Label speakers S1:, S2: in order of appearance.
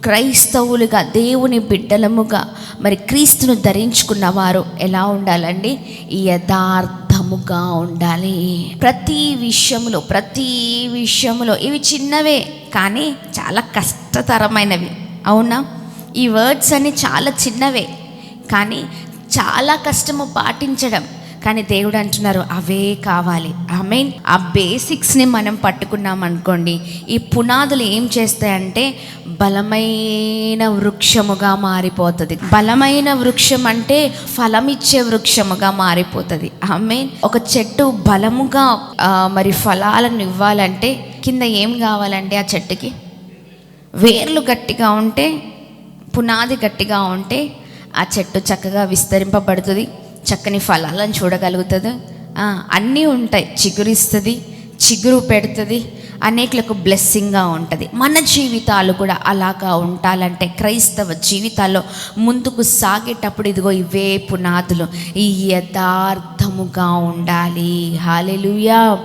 S1: క్రైస్తవులుగా, దేవుని బిడ్డలముగా మరి క్రీస్తును ధరించుకున్నవారు ఎలా ఉండాలండి? యథార్థముగా ఉండాలి. ప్రతి విషయములో ఇవి చిన్నవే కానీ చాలా కష్టతరమైనవి, అవునా? ఈ వర్డ్స్ అన్ని చాలా చిన్నవే కానీ చాలా కష్టము పాటించడం. కానీ దేవుడు అంటున్నారు అవే కావాలి. ఆమేన్. ఆ బేసిక్స్ని మనం పట్టుకున్నాం అనుకోండి, ఈ పునాదులు ఏం చేస్తాయంటే బలమైన వృక్షముగా మారిపోతుంది. బలమైన వృక్షం అంటే ఫలమిచ్చే వృక్షముగా మారిపోతుంది. ఆమేన్. ఒక చెట్టు బలముగా మరి ఫలాలను ఇవ్వాలంటే కింద ఏం కావాలంటే ఆ చెట్టుకి వేర్లు గట్టిగా ఉంటే, పునాది గట్టిగా ఉంటే ఆ చెట్టు చక్కగా విస్తరింపబడుతుంది, చక్కని ఫలాలను చూడగలుగుతుంది, అన్నీ ఉంటాయి. చిగురిస్తుంది, చిగురు పెడుతుంది, అనేకులకు బ్లెస్సింగ్గా ఉంటుంది. మన జీవితాలు కూడా అలాగా ఉండాలంటే క్రైస్తవ జీవితాల్లో ముందుకు సాగేటప్పుడు ఇదిగో ఇవే పునాదులు, ఈ యథార్థముగా ఉండాలి. హల్లెలూయా.